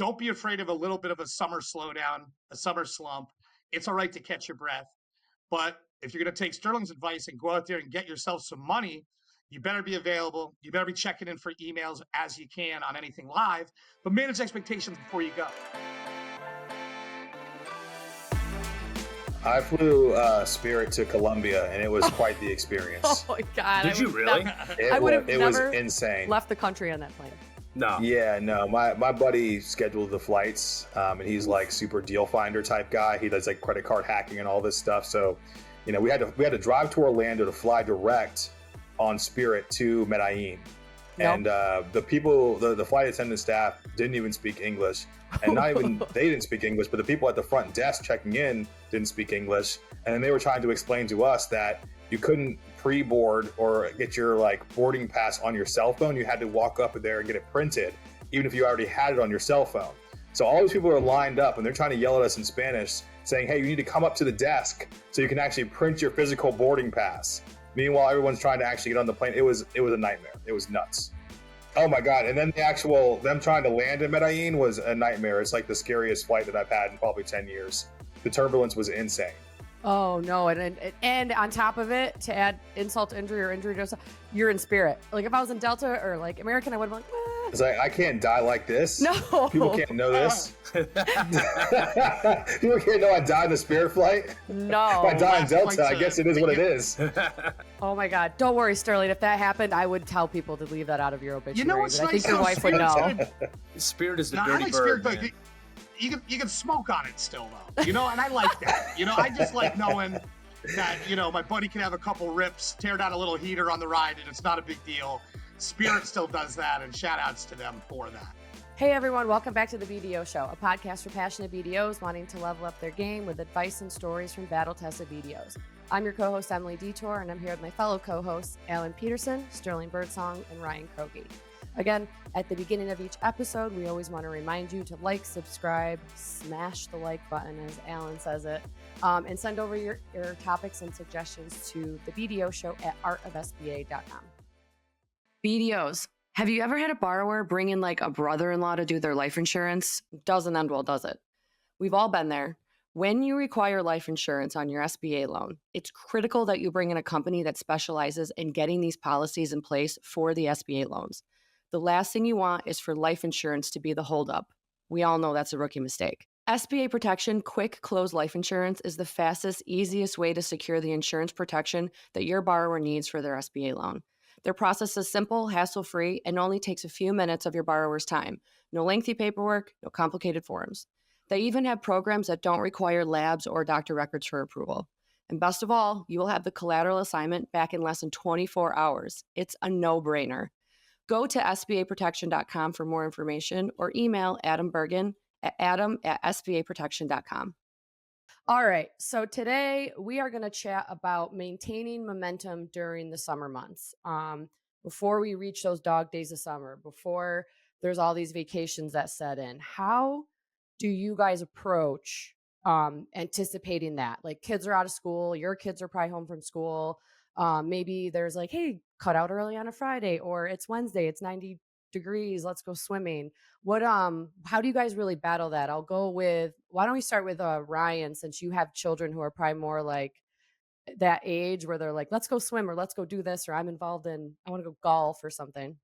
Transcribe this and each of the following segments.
Don't be afraid of a little bit of a summer slowdown, a summer slump. It's all right to catch your breath. But if you're going to take Sterling's advice and go out there and get yourself some money, you better be available. You better be checking in for emails as you can on anything live, but manage expectations before you go. I flew Spirit to Colombia, and it was quite the experience. Oh my God. Did you really? I would have It was never insane. left the country on that plane. No. Yeah, no. My buddy scheduled the flights, and he's like super deal finder type guy. He does like credit card hacking and all this stuff. So, you know, we had to drive to Orlando to fly direct on Spirit to Medellin. Nope. And the people, the flight attendant staff didn't even speak English. And not even they didn't speak English, but the people at the front desk checking in didn't speak English. And then they were trying to explain to us that you couldn't pre-board or get your like boarding pass on your cell phone. You had to walk up there and get it printed, even if you already had it on your cell phone. So all these people are lined up and they're trying to yell at us in Spanish, saying, hey, you need to come up to the desk so you can actually print your physical boarding pass. Meanwhile, everyone's trying to actually get on the plane. It was a nightmare. It was nuts. Oh my God. And then them trying to land in Medellin was a nightmare. It's like the scariest flight that I've had in probably 10 years. The turbulence was insane. Oh no. And on top of it, to add insult to injury or injury to yourself, you're in Spirit. Like if I was in Delta or like American, I would have been like, It's like, I can't die like this. no. People can't know this. People can't know I died in a Spirit flight. No. If I die in Delta, I guess it is what it is. Oh my God. Don't worry, Sterling. If that happened, I would tell people to leave that out of your obituary. You know what's but I nice think your though? wife would know. Spirit is the No, I dirty like bird. Spirit, but you can smoke on it still though, you know, and I like that. You know, I just like knowing that, you know, my buddy can have a couple rips, tear down a little heater on the ride, and it's not a big deal. Spirit still does that, and shout outs to them for that. Hey everyone, welcome back to the BDO Show, a podcast for passionate BDOs wanting to level up their game with advice and stories from battle-tested BDOs. I'm your co-host, Emily Detour, and I'm here with my fellow co-hosts, Alan Peterson, Sterling Birdsong, and Ryan Kroge. Again, at the beginning of each episode, we always want to remind you to like, subscribe, smash the like button, as Alan says it, and send over your topics and suggestions to the BDO Show at artofsba.com. BDOs. Have you ever had a borrower bring in like a brother-in-law to do their life insurance? Doesn't end well, does it? We've all been there. When you require life insurance on your SBA loan, it's critical that you bring in a company that specializes in getting these policies in place for the SBA loans. The last thing you want is for life insurance to be the holdup. We all know that's a rookie mistake. SBA Protection Quick Close Life Insurance is the fastest, easiest way to secure the insurance protection that your borrower needs for their SBA loan. Their process is simple, hassle-free, and only takes a few minutes of your borrower's time. No lengthy paperwork, no complicated forms. They even have programs that don't require labs or doctor records for approval. And best of all, you will have the collateral assignment back in less than 24 hours. It's a no-brainer. Go to SBAprotection.com for more information or email Adam Bergen at adam@sbaprotection.com. All right, so today we are going to chat about maintaining momentum during the summer months. Before we reach those dog days of summer, before there's all these vacations that set in, how do you guys approach anticipating that? Like kids are out of school, your kids are probably home from school. Maybe there's like, hey, cut out early on a Friday, or it's Wednesday, it's 90 degrees, let's go swimming. How do you guys really battle that? I'll go with, why don't we start with Ryan, since you have children who are probably more like that age where they're like, let's go swim or let's go do this, or I'm involved in, I want to go golf or something.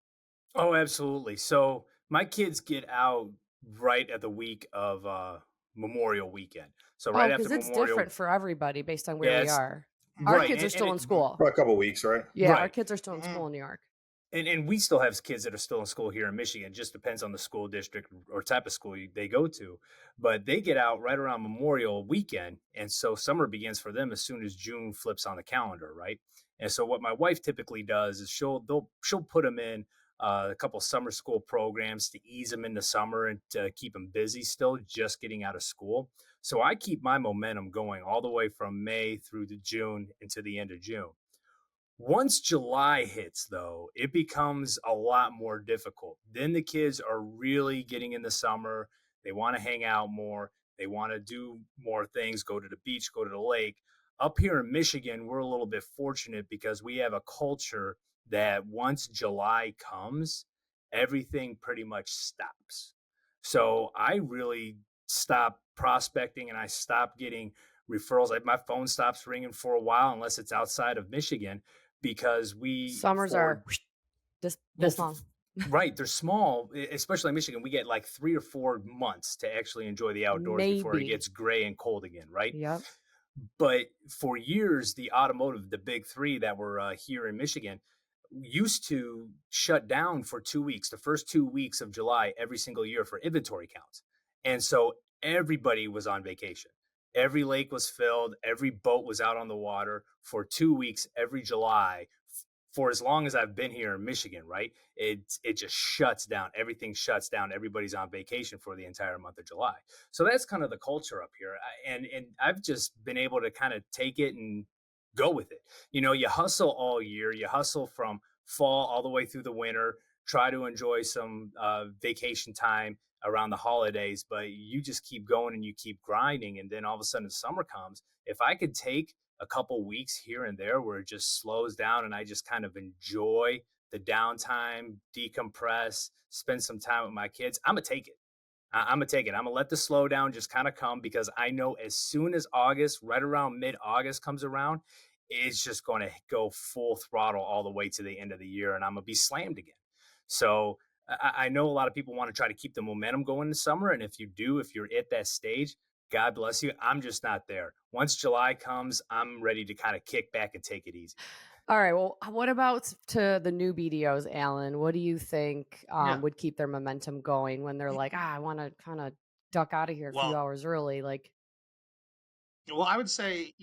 Oh, absolutely. So my kids get out right at the week of Memorial Weekend. So right after because it's Memorial, different for everybody based on where we are. Our right, kids are still in school. For a couple of weeks, right? Yeah, Right. our kids are still in school in New York. And we still have kids that are still in school here in Michigan. It just depends on the school district or type of school they go to. But they get out right around Memorial Weekend. And so summer begins for them as soon as June flips on the calendar, right? And so what my wife typically does is she'll put them in a couple summer school programs to ease them into summer and to keep them busy still, just getting out of school. So I keep my momentum going all the way from May through to June into the end of June. Once July hits, though, it becomes a lot more difficult. Then the kids are really getting in the summer. They want to hang out more. They want to do more things, go to the beach, go to the lake. Up here in Michigan, we're a little bit fortunate because we have a culture that once July comes, everything pretty much stops. So I really stopped prospecting and I stopped getting referrals. Like my phone stops ringing for a while unless it's outside of Michigan because Summers are this long. Right, they're small, especially in Michigan. We get like 3 or 4 months to actually enjoy the outdoors before it Maybe. gets gray and cold again, right? Yep. But for years, the automotive, the big three that were here in Michigan, used to shut down for 2 weeks, the first 2 weeks of July every single year for inventory counts. And so everybody was on vacation. Every lake was filled, every boat was out on the water for 2 weeks every July for as long as I've been here in Michigan, right? It just shuts down. Everything shuts down. Everybody's on vacation for the entire month of July. So that's kind of the culture up here. And I've just been able to kind of take it and go with it. You know, you hustle all year. You hustle from fall all the way through the winter, try to enjoy some vacation time around the holidays, but you just keep going and you keep grinding. And then all of a sudden summer comes. If I could take a couple weeks here and there where it just slows down and I just kind of enjoy the downtime, decompress, spend some time with my kids, I'm going to take it. I'm going to take it. I'm going to let the slowdown just kind of come because I know as soon as August, right around mid-August comes around, it's just going to go full throttle all the way to the end of the year and I'm going to be slammed again. So I know a lot of people want to try to keep the momentum going in summer. And if you're at that stage, God bless you. I'm just not there. Once July comes, I'm ready to kind of kick back and take it easy. All right. Well, what about to the new BDOs, Alan? What do you think would keep their momentum going when they're like, I want to kind of duck out of here a few hours early? Like, well, I would say,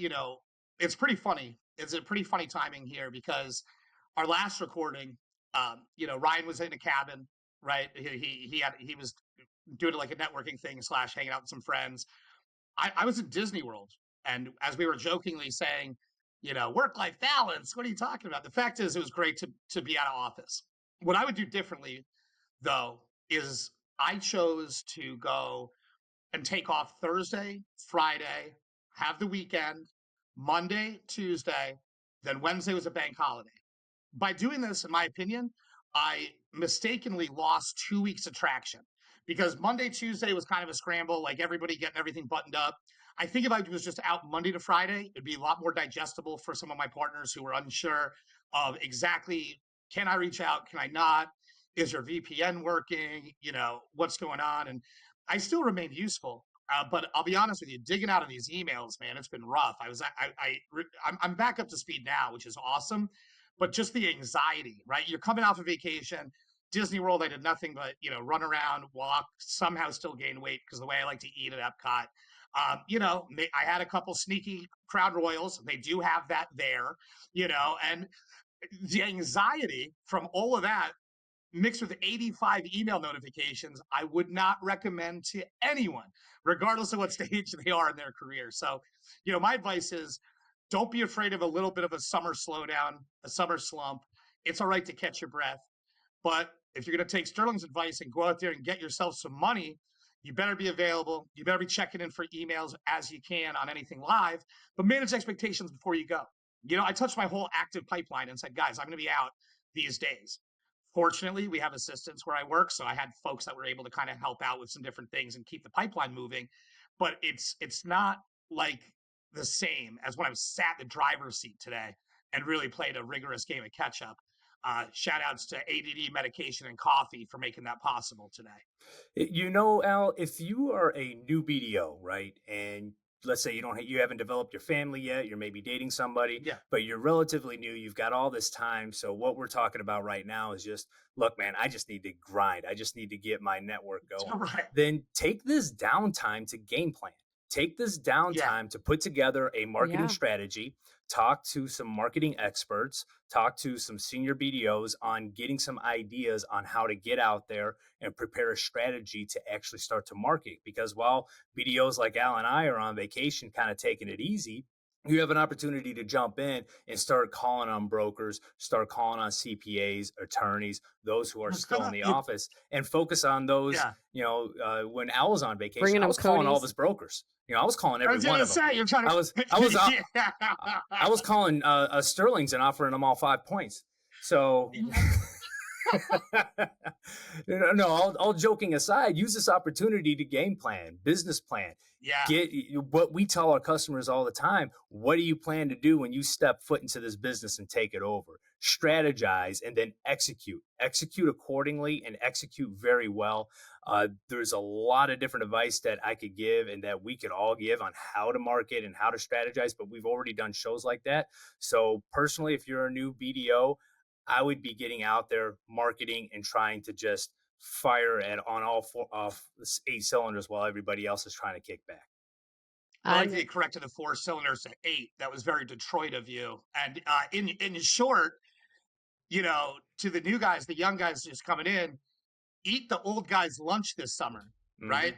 it's pretty funny. It's a pretty funny timing here because our last recording, Ryan was in a cabin, right? He was doing like a networking thing / hanging out with some friends. I was at Disney World, and as we were jokingly saying, work-life balance, what are you talking about? The fact is, it was great to be out of office. What I would do differently, though, is I chose to go and take off Thursday, Friday, have the weekend, Monday, Tuesday, then Wednesday was a bank holiday. By doing this, in my opinion, I mistakenly lost 2 weeks of traction. Because Monday, Tuesday was kind of a scramble, like everybody getting everything buttoned up. I think if I was just out Monday to Friday, it'd be a lot more digestible for some of my partners who were unsure of exactly, can I reach out? Can I not? Is your VPN working? What's going on? And I still remain useful. But I'll be honest with you, digging out of these emails, man, it's been rough. I'm back up to speed now, which is awesome. But just the anxiety, right? You're coming off a vacation. Disney World, I did nothing but, run around, walk, somehow still gain weight because the way I like to eat at Epcot. I had a couple sneaky Crown Royals. They do have that there, and the anxiety from all of that mixed with 85 email notifications, I would not recommend to anyone, regardless of what stage they are in their career. So, my advice is don't be afraid of a little bit of a summer slowdown, a summer slump. It's all right to catch your breath. But if you're going to take Sterling's advice and go out there and get yourself some money, you better be available. You better be checking in for emails as you can on anything live, but manage expectations before you go. I touched my whole active pipeline and said, guys, I'm going to be out these days. Fortunately, we have assistants where I work, so I had folks that were able to kind of help out with some different things and keep the pipeline moving. But it's not like the same as when I was sat in the driver's seat today and really played a rigorous game of catch up. Shout outs to ADD medication and coffee for making that possible today. Al, if you are a new BDO, right, and let's say you haven't developed your family yet, you're maybe dating somebody, but you're relatively new, you've got all this time. So what we're talking about right now is just, look, man, I just need to grind. I just need to get my network going. Right. Then take this downtime to game plan. Take this downtime to put together a marketing strategy, talk to some marketing experts, talk to some senior BDOs on getting some ideas on how to get out there and prepare a strategy to actually start to market. Because while BDOs like Al and I are on vacation, kind of taking it easy, you have an opportunity to jump in and start calling on brokers, start calling on CPAs, attorneys, those who are still in the office, and focus on those. When Al was on vacation, I was calling all of his brokers. I was calling every one of them. I was calling Sterling's and offering them all 5 points. So No, all joking aside, use this opportunity to game plan, business plan. Yeah. Get what we tell our customers all the time. What do you plan to do when you step foot into this business and take it over? Strategize and then execute. Execute accordingly and execute very well. There's a lot of different advice that I could give and that we could all give on how to market and how to strategize, but we've already done shows like that. So personally, if you're a new BDO, I would be getting out there, marketing, and trying to just fire on all 8 cylinders while everybody else is trying to kick back. I like that you corrected the 4 cylinders to 8. That was very Detroit of you. And in short, to the new guys, the young guys just coming in, eat the old guys' lunch this summer, right?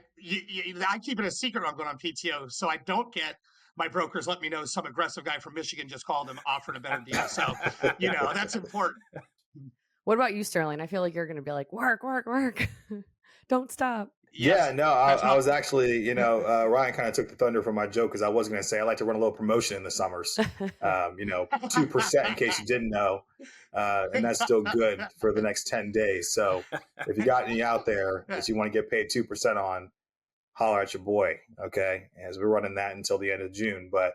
I keep it a secret when I'm going on PTO, so I don't get my brokers let me know some aggressive guy from Michigan just called them, offered a better deal. So, that's important. What about you, Sterling? I feel like you're going to be like, work. Don't stop. Yes, yeah, no, I was actually, Ryan kind of took the thunder from my joke because I was going to say I like to run a little promotion in the summers, 2% in case you didn't know, and that's still good for the next 10 days. So if you got any out there that you want to get paid 2% on, holler at your boy, okay? As we're running that until the end of June, but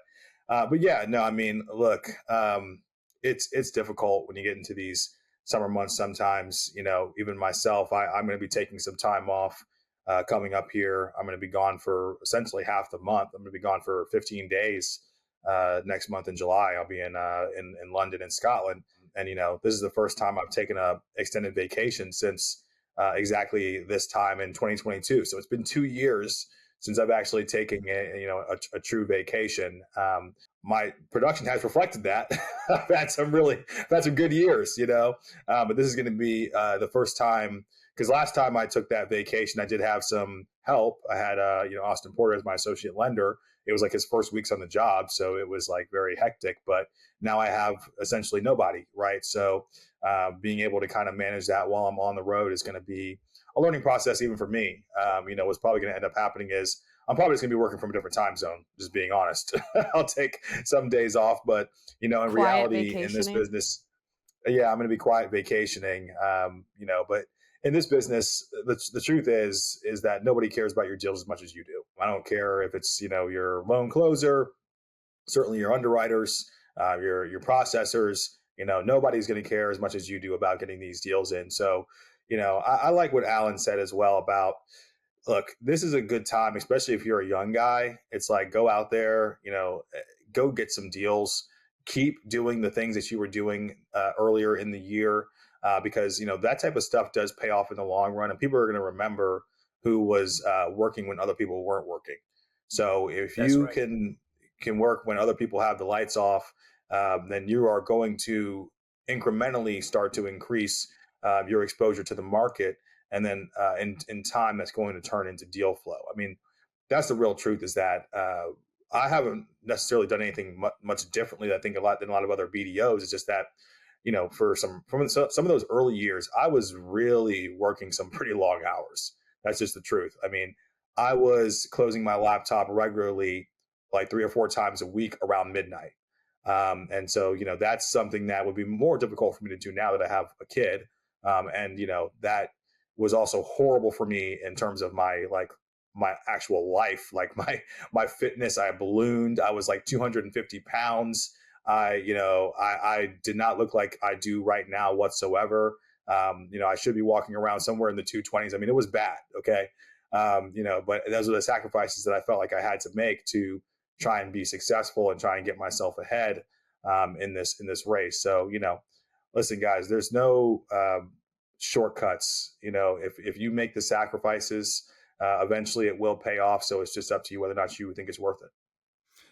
yeah, no, I mean, look, it's difficult when you get into these summer months. Sometimes, even myself, I'm going to be taking some time off. Coming up here, I'm going to be gone for essentially half the month. I'm going to be gone for 15 days next month in July. I'll be in London and Scotland, and this is the first time I've taken a extended vacation since exactly this time in 2022. So it's been 2 years since I've actually taken a true vacation. My production has reflected that. I've had some good years, but this is going to be the first time. Because last time I took that vacation, I did have some help. I had, Austin Porter as my associate lender. It was like his first weeks on the job, so it was like very hectic. But now I have essentially nobody, right? So being able to kind of manage that while I'm on the road is going to be a learning process even for me. What's probably going to end up happening is I'm probably just going to be working from a different time zone, just being honest. I'll take some days off, but, in reality, in this business, yeah, I'm going to be quiet vacationing, but in this business, the truth is that nobody cares about your deals as much as you do. I don't care if it's, your loan closer, certainly your underwriters, your processors, nobody's going to care as much as you do about getting these deals in. So, I like what Alan said as well about, look, this is a good time, especially if you're a young guy. It's like, go out there, go get some deals, keep doing the things that you were doing earlier in the year. Because, that type of stuff does pay off in the long run, and people are going to remember who was working when other people weren't working. So if you can work when other people have the lights off, then you are going to incrementally start to increase your exposure to the market. And then in time, that's going to turn into deal flow. I mean, that's the real truth, is that I haven't necessarily done anything much differently, I think, than a lot of other BDOs. It's just that, for some of those early years, I was really working some pretty long hours. That's just the truth. I mean, I was closing my laptop regularly, like 3 or 4 times a week around midnight. And so, that's something that would be more difficult for me to do now that I have a kid. And, that was also horrible for me in terms of my actual life, like my fitness. I ballooned. I was like 250 pounds. I did not look like I do right now whatsoever. I should be walking around somewhere in the 220s. I mean, it was bad. Okay. But those are the sacrifices that I felt like I had to make to try and be successful and try and get myself ahead, in this race. So, listen, guys, there's no, shortcuts. If you make the sacrifices, eventually it will pay off. So it's just up to you whether or not you think it's worth it.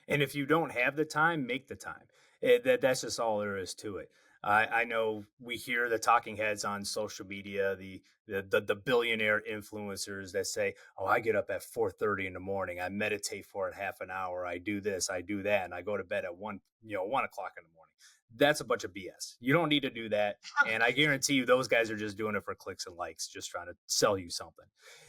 And if you don't have the time, make the time. That's just all there is to it. I know we hear the talking heads on social media, the billionaire influencers that say, "Oh, I get up at 4:30 in the morning. I meditate for half an hour. I do this, I do that, and I go to bed at 1 o'clock in the morning." That's a bunch of BS. You don't need to do that. And I guarantee you those guys are just doing it for clicks and likes, just trying to sell you something.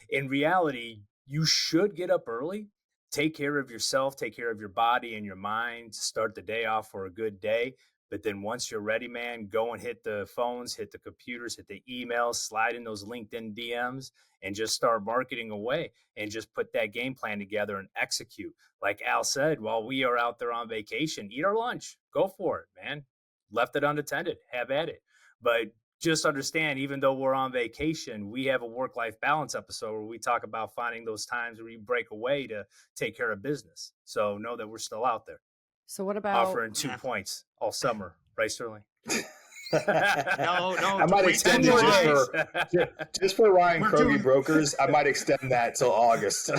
In reality, you should get up early. Take care of yourself, take care of your body and your mind, start the day off for a good day. But then once you're ready, man, go and hit the phones, hit the computers, hit the emails, slide in those LinkedIn DMs, and just start marketing away and just put that game plan together and execute. Like Al said, while we are out there on vacation, eat our lunch. Go for it, man. Left it unattended. Have at it. But just understand, even though we're on vacation, we have a work-life balance episode where we talk about finding those times where you break away to take care of business. So know that we're still out there. So what about offering 2 points all summer, right, Sterling? No, I might extend it just for Ryan Kroge brokers. I might extend that till August.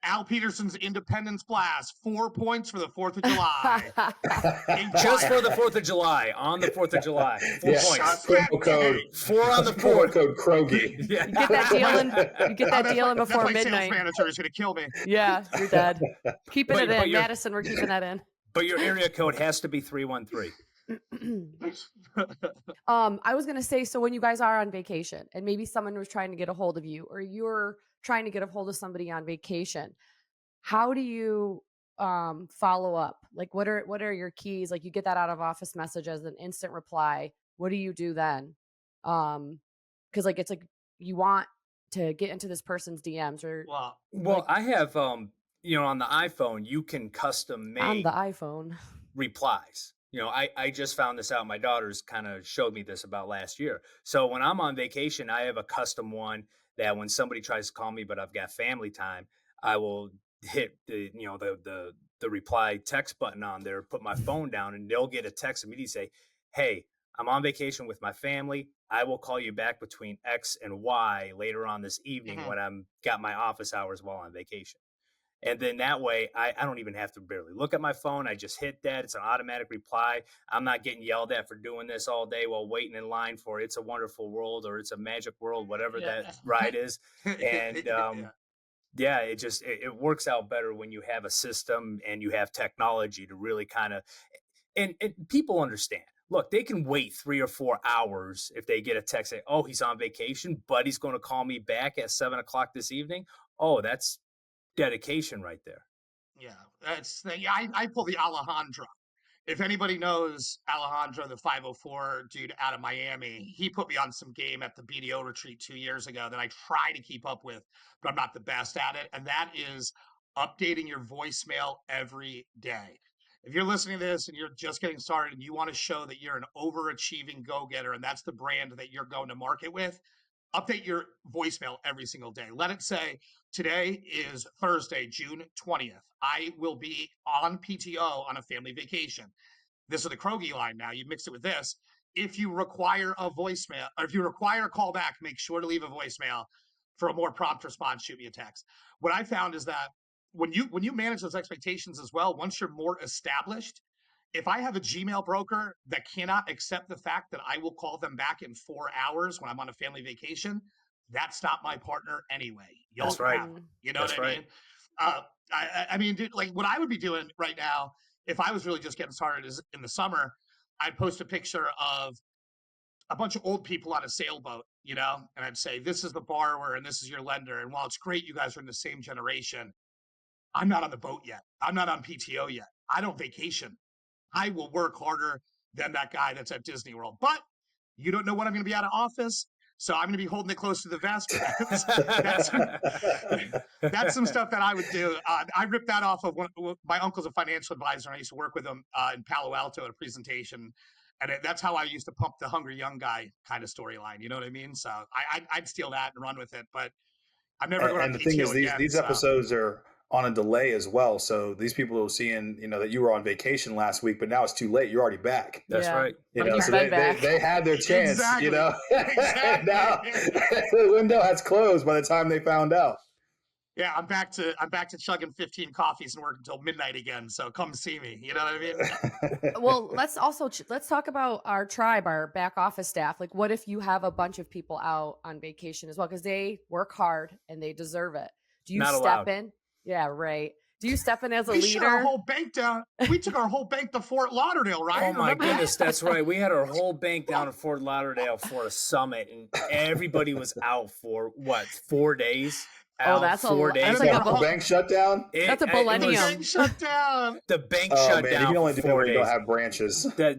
Al Peterson's Independence Blast, 4 points for the 4th of July. Just for the 4th of July, on the 4th of July. 4 points. Promo code 4 on the 4th. Promo code Kroge. Yeah. You get that deal in before that's midnight. My sales manager is going to kill me. Yeah, you're dead. Keeping it in. Madison, we're keeping that in. But your area code has to be 313. I was going to say, so when you guys are on vacation and maybe someone was trying to get a hold of you or you're trying to get a hold of somebody on vacation, how do you follow up? Like what are your keys? Like you get that out of office message as an instant reply. What do you do then? Because like it's like you want to get into this person's DMs or well, I have on the iPhone you can custom make on the iPhone replies. I just found this out. My daughters kind of showed me this about last year. So when I'm on vacation, I have a custom one that when somebody tries to call me, but I've got family time, I will hit the reply text button on there, put my phone down, and they'll get a text immediately say, hey, I'm on vacation with my family. I will call you back between X and Y later on this evening when I'm got my office hours while on vacation. And then that way, I don't even have to barely look at my phone. I just hit that. It's an automatic reply. I'm not getting yelled at for doing this all day while waiting in line for It's a Wonderful World or It's a Magic World, whatever that ride is. And it works out better when you have a system and you have technology to really kind of and people understand. Look, they can wait 3 or 4 hours if they get a text saying, oh, he's on vacation, but he's going to call me back at 7:00 this evening. Oh, that's dedication right there. Yeah, I pull the Alejandro. If anybody knows Alejandro, the 504 dude out of Miami, he put me on some game at the BDO retreat 2 years ago that I try to keep up with, but I'm not the best at it. And that is updating your voicemail every day. If you're listening to this and you're just getting started and you want to show that you're an overachieving go-getter and that's the brand that you're going to market with, update your voicemail every single day. Let it say, today is Thursday, June 20th. I will be on PTO on a family vacation. This is the Kroge line now. You mix it with this. If you require a voicemail, or if you require a call back, make sure to leave a voicemail. For a more prompt response, shoot me a text. What I found is that when you manage those expectations as well, once you're more established, if I have a Gmail broker that cannot accept the fact that I will call them back in 4 hours when I'm on a family vacation, that's not my partner anyway. That's right. You know what I mean? I mean, dude, like what I would be doing right now, if I was really just getting started is in the summer, I'd post a picture of a bunch of old people on a sailboat, and I'd say, this is the borrower and this is your lender. And while it's great you guys are in the same generation, I'm not on the boat yet. I'm not on PTO yet. I don't vacation. I will work harder than that guy that's at Disney World. But you don't know when I'm going to be out of office, so I'm going to be holding it close to the vest. That's some stuff that I would do. I ripped that off of my uncle's a financial advisor, and I used to work with him in Palo Alto at a presentation. And that's how I used to pump the hungry young guy kind of storyline. You know what I mean? So I'd steal that and run with it. But I'm never going to. And the thing is, these episodes are on a delay as well. So these people are seeing, that you were on vacation last week, but now it's too late. You're already back. That's right. So they had their chance, Exactly. Exactly. Now the window has closed by the time they found out. Yeah, I'm back to chugging 15 coffees and work until midnight again. So come see me. You know what I mean? Well, let's talk about our tribe, our back office staff. Like, what if you have a bunch of people out on vacation as well? Because they work hard and they deserve it. Do you step in? Yeah, right. Do you step in as a leader? We shut our whole bank down. We took our whole bank to Fort Lauderdale, right? Oh my goodness, that's right. We had our whole bank down in Fort Lauderdale for a summit, and everybody was out for 4 days. out that's 4 days. that's like the bank shut down. That's a millennium. Bank shut down. The bank Oh shut man, down you can only for do it 4 when you don't days. have branches. That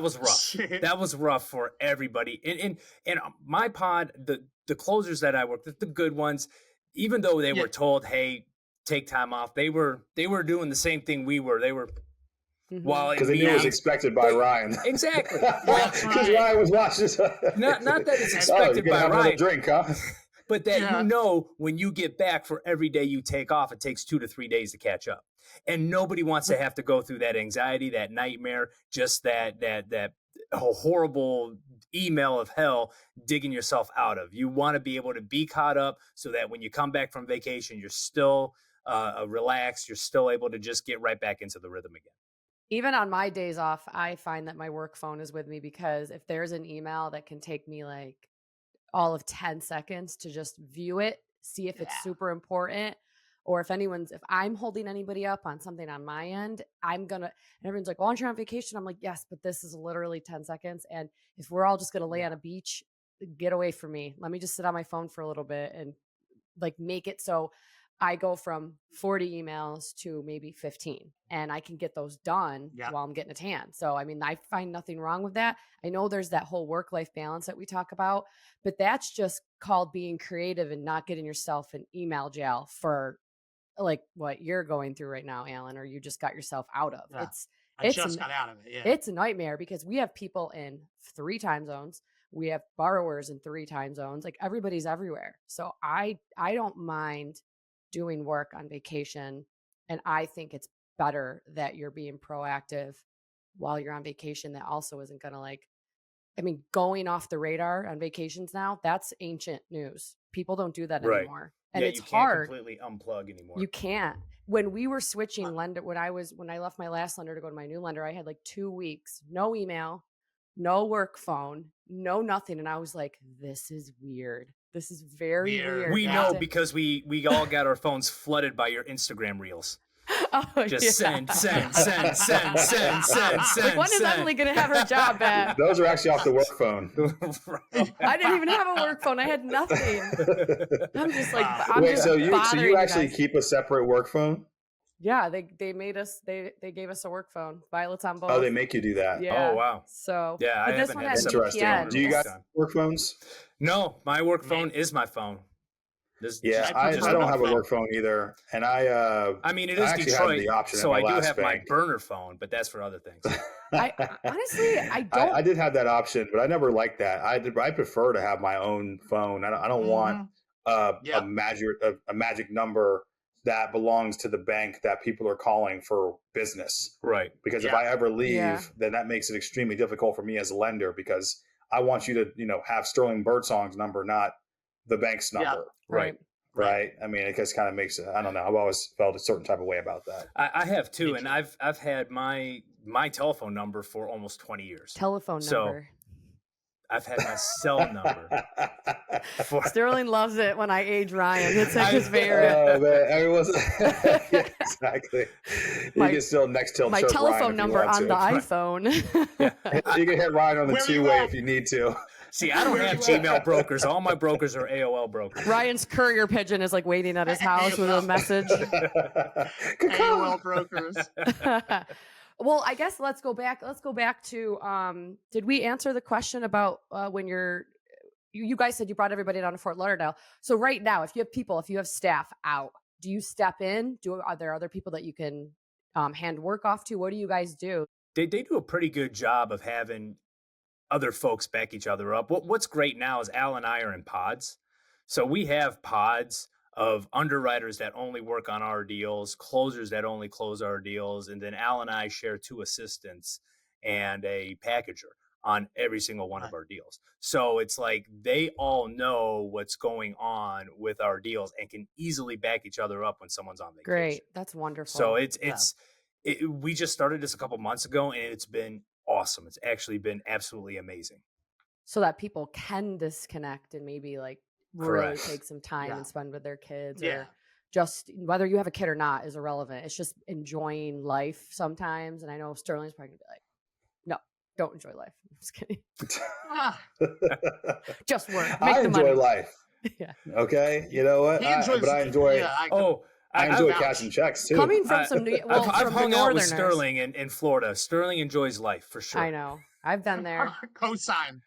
was rough. Shit. That was rough for everybody. And my pod, the closers that I worked with, the good ones, even though they were told, hey, take time off, they were doing the same thing we were. They were Because they knew it was expected by Ryan. Exactly. Because Ryan was watching. Not that it's expected you're by have Ryan. Drink, huh? But that when you get back for every day you take off, it takes 2 to 3 days to catch up. And nobody wants to have to go through that anxiety, that nightmare, just that horrible email of hell digging yourself out of. You want to be able to be caught up so that when you come back from vacation, you're still relaxed. You're still able to just get right back into the rhythm again. Even on my days off, I find that my work phone is with me, because if there's an email that can take me like all of 10 seconds to just view it, see if it's super important, or if I'm holding anybody up on something on my end, and everyone's like, well, aren't you on vacation? I'm like, yes, but this is literally 10 seconds. And if we're all just going to lay on a beach, get away from me. Let me just sit on my phone for a little bit and like make it so I go from 40 emails to maybe 15, and I can get those done while I'm getting a tan. So, I mean, I find nothing wrong with that. I know there's that whole work-life balance that we talk about, but that's just called being creative and not getting yourself in email jail for like what you're going through right now, Alan, or you just got yourself out of. Yeah. I just got out of it. Yeah. It's a nightmare because we have people in 3 time zones. We have borrowers in 3 time zones. Like everybody's everywhere. So I don't mind doing work on vacation. And I think it's better that you're being proactive while you're on vacation. That also isn't going to going off the radar on vacations now, that's ancient news. People don't do that anymore. And it's you can't hard. Completely unplug anymore. You can't. When we were switching lender, when I left my last lender to go to my new lender, I had like 2 weeks, no email, no work phone, no nothing. And I was like, this is weird. This is very weird. We know because we all got our phones flooded by your Instagram reels. Just send. Like, when is Emily going to have her job back? Those are actually off the work phone. I didn't even have a work phone. I had nothing. I'm just like, so you actually keep a separate work phone? Yeah, they made us. They gave us a work phone. Violet's on both. Oh, they make you do that. Yeah. Oh wow. So yeah, but this one has interesting. VPN. Do you guys have work phones? No, my work phone is my phone. I don't have a work phone either, and I mean, it is Detroit, so I do have my burner phone, but that's for other things. Honestly, I don't. I did have that option, but I never liked that. I prefer to have my own phone. I don't want a magic number that belongs to the bank that people are calling for business. Right. Because if I ever leave, then that makes it extremely difficult for me as a lender, because I want you to have Sterling Birdsong's number, not the bank's number. Right. Right. I mean, it just kind of makes it, I don't know. I've always felt a certain type of way about that. I have too. And I've had my telephone number for almost 20 years. Telephone number. I've had my cell number. Sterling loves it when I age Ryan. It's like his favorite. Oh man, yeah, exactly. You can still next till my telephone number on the iPhone. You can hit Ryan on the 2-way if you need to. See, I don't have Gmail brokers. All my brokers are AOL brokers. Ryan's courier pigeon is like waiting at his house with a message. AOL brokers. Well, I guess let's go back to, did we answer the question about when you guys said you brought everybody down to Fort Lauderdale. So right now, if you have staff out, do you step in? Are there other people that you can hand work off to? What do you guys do? They do a pretty good job of having other folks back each other up. What's great now is Al and I are in pods. So we have pods of underwriters that only work on our deals, closers that only close our deals, and then Al and I share 2 assistants and a packager on every single one of our deals. So it's like they all know what's going on with our deals and can easily back each other up when someone's on vacation. Great. That's wonderful. So we just started this a couple months ago, and it's been awesome. It's actually been absolutely amazing. So that people can disconnect and maybe really take some time and spend with their kids, or just whether you have a kid or not is irrelevant. It's just enjoying life sometimes. And I know Sterling's probably gonna be like, no, don't enjoy life. I'm just kidding. Just work. Make I the enjoy money. life. Yeah. Okay, you know what? He enjoys. But I enjoy Yeah, I I enjoy vouch. cashing checks too. Coming from some I've from the hung out with Northerners. Sterling in Florida. Sterling enjoys life for sure. I know. I've been there. Cosign.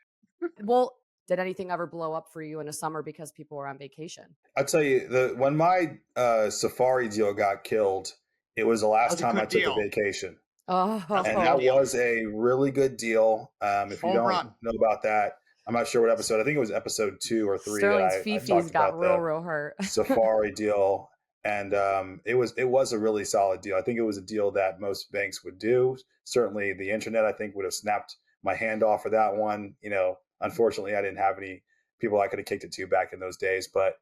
Well, did anything ever blow up for you in a summer because people were on vacation? I'll tell you, when my safari deal got killed, it was the That last was a time I good took deal. a vacation. Oh, That was a And good that deal. was a really good deal. If you Home don't run. know about that, I'm not sure what episode. I think it was episode 2 or 3 that Sterling's I Fifi's talked got about real, the real hurt. safari deal, and it was a really solid deal. I think it was a deal that most banks would do. Certainly, the internet I think would have snapped my hand off for that one. You know, unfortunately, I didn't have any people I could have kicked it to back in those days. But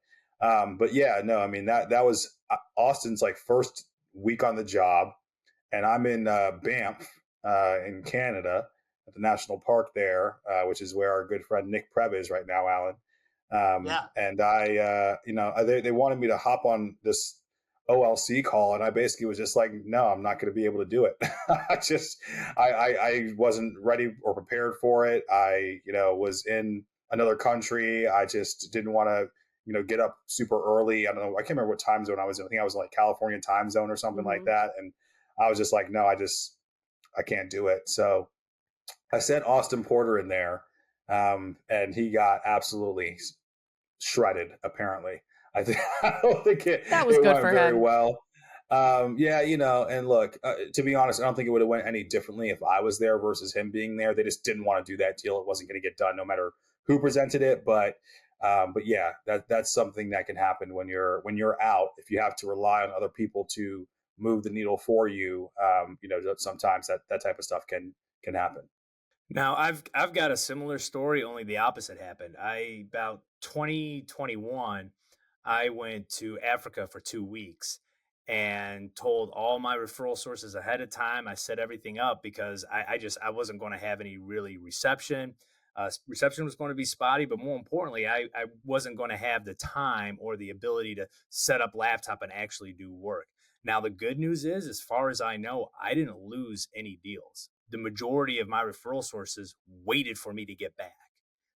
yeah, no, I mean that was Austin's like first week on the job, and I'm in Banff in Canada at the national park there, which is where our good friend Nick Preb is right now, Alan. Yeah. And they wanted me to hop on this OLC call, and I basically was just like, no, I'm not going to be able to do it. I wasn't ready or prepared for it. I was in another country. I just didn't want to get up super early. I don't know. I can't remember what time zone I was in. I think I was in like California time zone or something like that. And I was just like, no, I can't do it. So I sent Austin Porter in there, and he got absolutely shredded. Apparently, I don't think it was good went for very him. well. Yeah, and look, to be honest, I don't think it would have went any differently if I was there versus him being there. They just didn't want to do that deal. It wasn't going to get done, no matter who presented it. But yeah, that's something that can happen when you're out. If you have to rely on other people to move the needle for you, sometimes that type of stuff can happen. Now I've got a similar story, only the opposite happened. About 2021, I went to Africa for 2 weeks and told all my referral sources ahead of time. I set everything up because I wasn't going to have any really reception. Reception was going to be spotty, but more importantly, I wasn't going to have the time or the ability to set up laptop and actually do work. Now, the good news is, as far as I know, I didn't lose any deals. The majority of my referral sources waited for me to get back.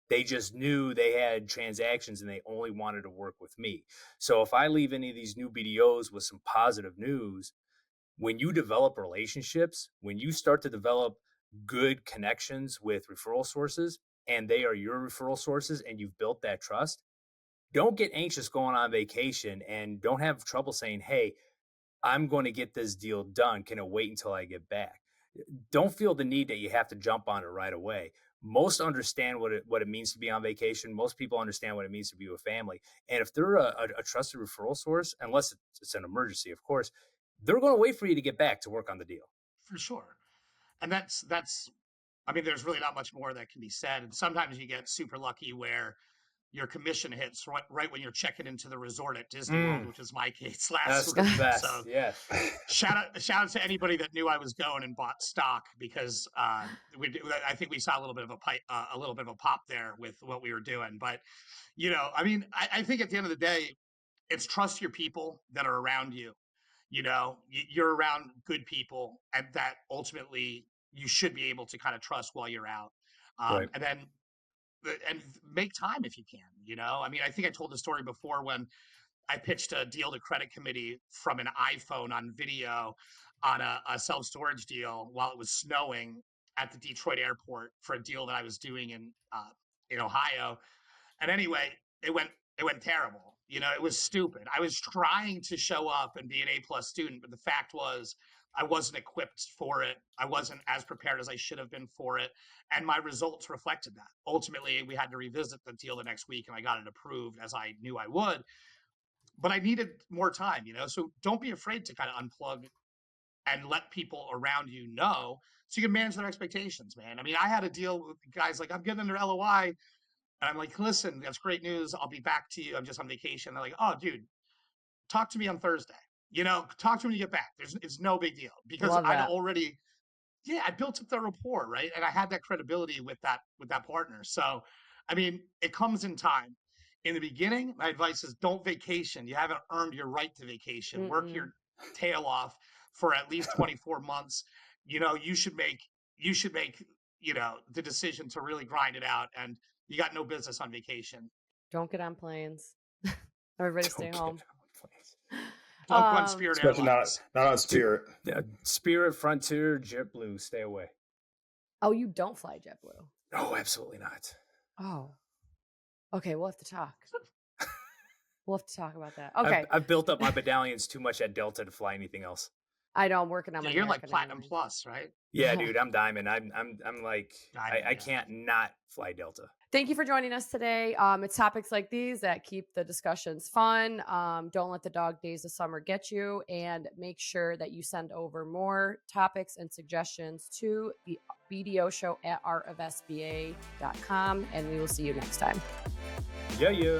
They just knew they had transactions and they only wanted to work with me. So if I leave any of these new BDOs with some positive news, when you develop relationships, when you start to develop good connections with referral sources and they are your referral sources and you've built that trust, don't get anxious going on vacation and don't have trouble saying, hey, I'm going to get this deal done. Can it wait until I get back? Don't feel the need that you have to jump on it right away. Most understand what it means to be on vacation. Most people understand what it means to be with family. And if they're a trusted referral source, unless it's an emergency, of course, they're going to wait for you to get back to work on the deal. For sure. And that's I mean, there's really not much more that can be said. And sometimes you get super lucky where your commission hits right when you're checking into the resort at Disney World, which was my case last That's week. the best. So yeah. shout out to anybody that knew I was going and bought stock, because I think we saw a little bit of a pop there with what we were doing. But I mean, I think at the end of the day, it's trust your people that are around you. You're around good people, and that ultimately you should be able to kind of trust while you're out. Right. And make time if you can. I mean, I think I told the story before when I pitched a deal to credit committee from an iPhone on video on a self-storage deal while it was snowing at the Detroit airport for a deal that I was doing in Ohio. And anyway, it went terrible. It was stupid. I was trying to show up and be an A+ student, but the fact was I wasn't equipped for it. I wasn't as prepared as I should have been for it. And my results reflected that. Ultimately, we had to revisit the deal the next week and I got it approved, as I knew I would. But I needed more time, So don't be afraid to kind of unplug and let people around you know so you can manage their expectations, man. I mean, I had a deal with guys like, I'm getting under LOI. And I'm like, listen, that's great news. I'll be back to you. I'm just on vacation. They're like, oh, dude, talk to me on Thursday. Talk to me when you get back. It's no big deal, because I'd already, I built up the rapport, right? And I had that credibility with that partner. So, I mean, it comes in time. In the beginning, my advice is don't vacation. You haven't earned your right to vacation. Work your tail off for at least 24 months. You should make the decision to really grind it out, and you got no business on vacation. Don't get on planes. Everybody stay Don't home. get on planes. Don't go on Spirit Especially Airlines. not on Spirit. Yeah, Spirit, Frontier, JetBlue, stay away. Oh, you don't fly JetBlue? No, absolutely not. Oh. Okay, we'll have to talk. We'll have to talk about that. Okay. I've built up my medallions too much at Delta to fly anything else. I know I'm working on Yeah, my you're like American Platinum Airlines. Plus, right? Yeah, dude, I'm diamond. I'm like Diamond, I yeah. can't not fly Delta. Thank you for joining us today. It's topics like these that keep the discussions fun. Don't let the dog days of summer get you, and make sure that you send over more topics and suggestions to the BDO Show at artofsba.com, and we will see you next time. Yeah.